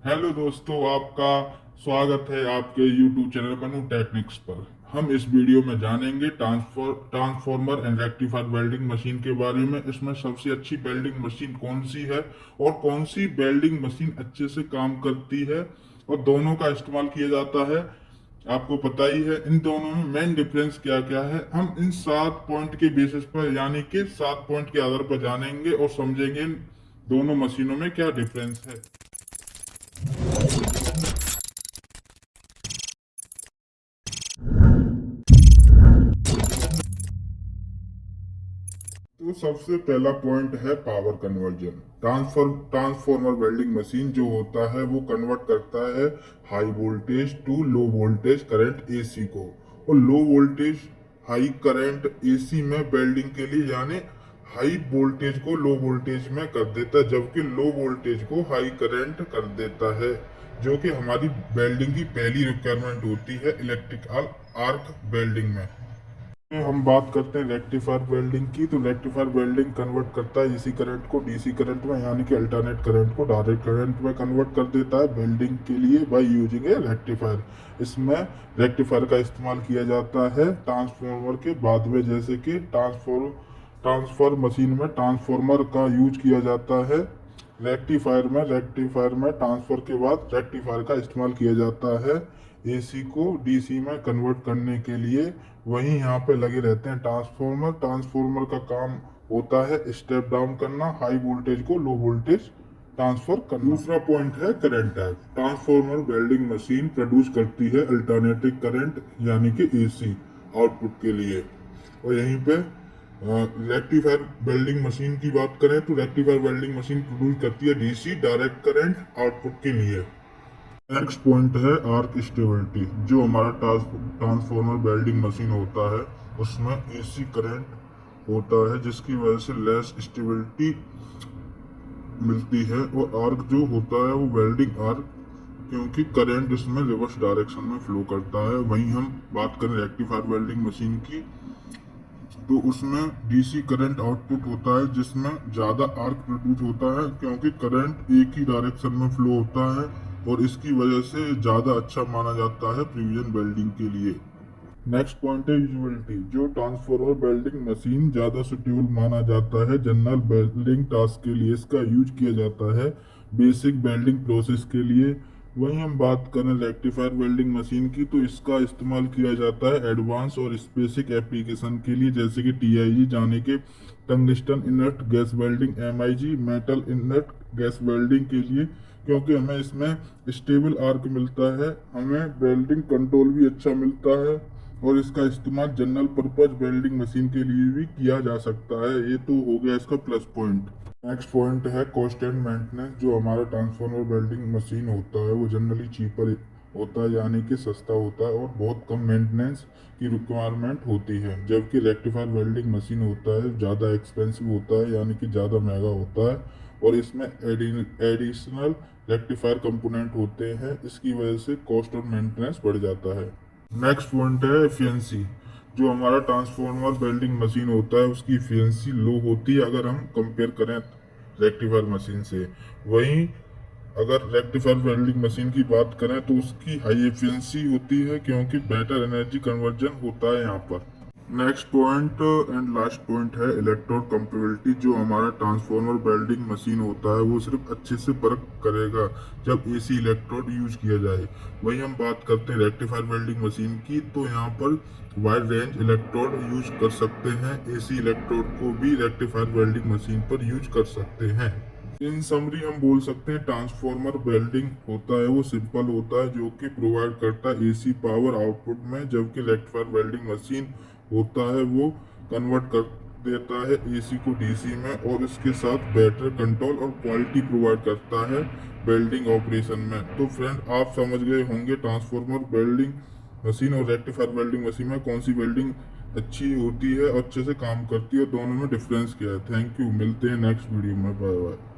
Hello दोस्तों, आपका स्वागत है आपके YouTube चैनल मनु टेक्निक्स पर। हम इस वीडियो में जानेंगे transformer and rectifier welding machine के बारे में। इसमें सबसे अच्छी वेल्डिंग मशीन कौन सी है और कौन सी वेल्डिंग मशीन अच्छे से काम करती है और दोनों का इस्तेमाल किया जाता है। आपको पता ही है इन दोनों में मेन डिफरेंस क्या क्या है। हम इन 7 पॉइंट के बेसिस पर यानी कि 7 पॉइंट के आधार पर जानेंगे और समझेंगे दोनों मशीनों में क्या डिफरेंस है। तो सबसे पहला पॉइंट है power conversion. Transformer welding machine जो होता है वो कन्वर्ट करता है high voltage to low voltage current AC को, और low voltage high current AC में वेल्डिंग के लिए यानी हाई वोल्टेज को लो वोल्टेज में कर देता है, जबकि लो वोल्टेज को हाई करंट कर देता है, जो कि हमारी वेल्डिंग की पहली रिक्वायरमेंट होती है इलेक्ट्रिकल आर्क वेल्डिंग में। हम बात करते हैं रेक्टिफायर वेल्डिंग की, तो रेक्टिफायर वेल्डिंग कन्वर्ट करता है एसी करंट को डीसी करंट में यानी कि अल्टरनेट करंट को डायरेक्ट करंट में कन्वर्ट कर देता है वेल्डिंग के लिए बाय यूजिंग ए रेक्टिफायर। इसमें रेक्टिफायर का इस्तेमाल किया जाता है ट्रांसफॉर्मर के बाद में, जैसे कि ट्रांसफर मशीन में ट्रांसफॉर्मर का यूज किया जाता है। रेक्टिफायर में ट्रांसफर के बाद रेक्टिफायर का इस्तेमाल किया जाता है एसी को डीसी में कन्वर्ट करने के लिए। वहीं यहाँ पे लगे रहते हैं ट्रांसफॉर्मर का काम होता है स्टेप डाउन करना, हाई वोल्टेज को लो वोल्टेज ट्रांसफर करना। दूसरा पॉइंट है current type. Transformer welding machine produce करती है अल्टरनेटिव करंट यानी कि एसी आउटपुट के लिए। और यहीं पे रेक्टिफायर वेल्डिंग मशीन की बात करें तो रेक्टिफायर वेल्डिंग मशीन प्रोड्यूस करती है डीसी डायरेक्ट करंट आउटपुट के लिए। नेक्स्ट पॉइंट है आर्क स्टेबिलिटी। जो हमारा ट्रांसफॉर्मर वेल्डिंग मशीन होता है उसमें एसी करंट होता है, जिसकी वजह से लेस स्टेबिलिटी मिलती है। और आर्क जो होता है वो वेल्डिंग आर्क, क्योंकि करंट इसमें रिवर्स डायरेक्शन में फ्लो करता है। वहीं हम बात करें रेक्टिफायर वेल्डिंग मशीन की, तो उसमें डीसी करंट आउटपुट होता है जिसमें ज़्यादा आर्क प्रोड्यूस होता है, क्योंकि करंट एक ही डायरेक्शन में फ्लो होता है और इसकी वजह से ज़्यादा अच्छा माना जाता है प्रिसिजन वेल्डिंग के लिए। नेक्स्ट पॉइंट है यूजिबिलिटी। जो ट्रांसफॉर्मर वेल्डिंग मशीन ज़्यादा सुटेबल माना जाता है जनरल वेल्डिंग टास्क के लिए। इसका यूज किया जाता है बेसिक वेल्डिंग प्रोसेस के लिए। वहीं हम बात करें रेक्टिफायर वेल्डिंग मशीन की, तो इसका इस्तेमाल किया जाता है एडवांस और स्पेसिफिक एप्लीकेशन के लिए, जैसे कि टीआईजी जाने के tungsten inert gas welding, MIG metal inert gas welding के लिए, क्योंकि हमें इसमें स्टेबल आर्क मिलता है, हमें वेल्डिंग कंट्रोल भी अच्छा मिलता है और इसका इस्तेमाल जनरल पर्पज वेल्डिंग मशीन के लिए भी किया जा सकता है। ये तो हो गया इसका प्लस पॉइंट। नेक्स्ट पॉइंट है कॉस्ट एंड मेंटेनेंस। जो हमारा ट्रांसफॉर्मर वेल्डिंग मशीन होता है वो जनरली चीपर होता है यानी कि सस्ता होता है और बहुत कम मेंटेनेंस की रिक्वायरमेंट होती है, जबकि रेक्टिफायर वेल्डिंग मशीन होता है ज़्यादा एक्सपेंसिव होता है यानी कि ज़्यादा महंगा होता है और इसमें एडिशनल रेक्टिफायर कंपोनेंट होते हैं। इसकी वजह से कॉस्ट और मेंटेनेंस बढ़ जाता है। नेक्स्ट पॉइंट है एफिशिएंसी। जो हमारा ट्रांसफॉर्मर वेल्डिंग मशीन होता है उसकी एफिशिएंसी लो होती है अगर हम कंपेयर करें रेक्टिफायर मशीन से। वहीं अगर रेक्टिफायर वेल्डिंग मशीन की बात करें तो उसकी हाई एफिशिएंसी होती है, क्योंकि बेटर एनर्जी कन्वर्जन होता है यहाँ पर। Next point and last point है इलेक्ट्रोड कंपेबिलिटी। जो हमारा ट्रांसफॉर्मर वेल्डिंग मशीन होता है वो सिर्फ अच्छे से परख करेगा जब एसी इलेक्ट्रोड यूज किया जाए। वहीं हम बात करते हैं रेक्टिफायर वेल्डिंग मशीन की, तो यहाँ पर वाइड रेंज इलेक्ट्रोड यूज कर सकते हैं। एसी इलेक्ट्रोड को भी रेक्टिफायर वेल्डिंग मशीन पर यूज कर सकते हैं। इन समरी हम बोल सकते हैं ट्रांसफॉर्मर वेल्डिंग होता है वो सिंपल होता है, जो कि प्रोवाइड करता है एसी पावर आउटपुट में, जबकि रेक्टिफायर वेल्डिंग मशीन होता है वो कन्वर्ट कर देता है एसी को डीसी में और इसके साथ बेटर कंट्रोल और क्वालिटी प्रोवाइड करता है वेल्डिंग ऑपरेशन में। तो फ्रेंड आप समझ गए होंगे ट्रांसफॉर्मर वेल्डिंग मशीन और रेक्टिफायर वेल्डिंग मशीन में कौन सी वेल्डिंग अच्छी होती है, अच्छे से काम करती है, दोनों में डिफरेंस क्या है। थैंक यू, मिलते हैं नेक्स्ट वीडियो में। Bye bye.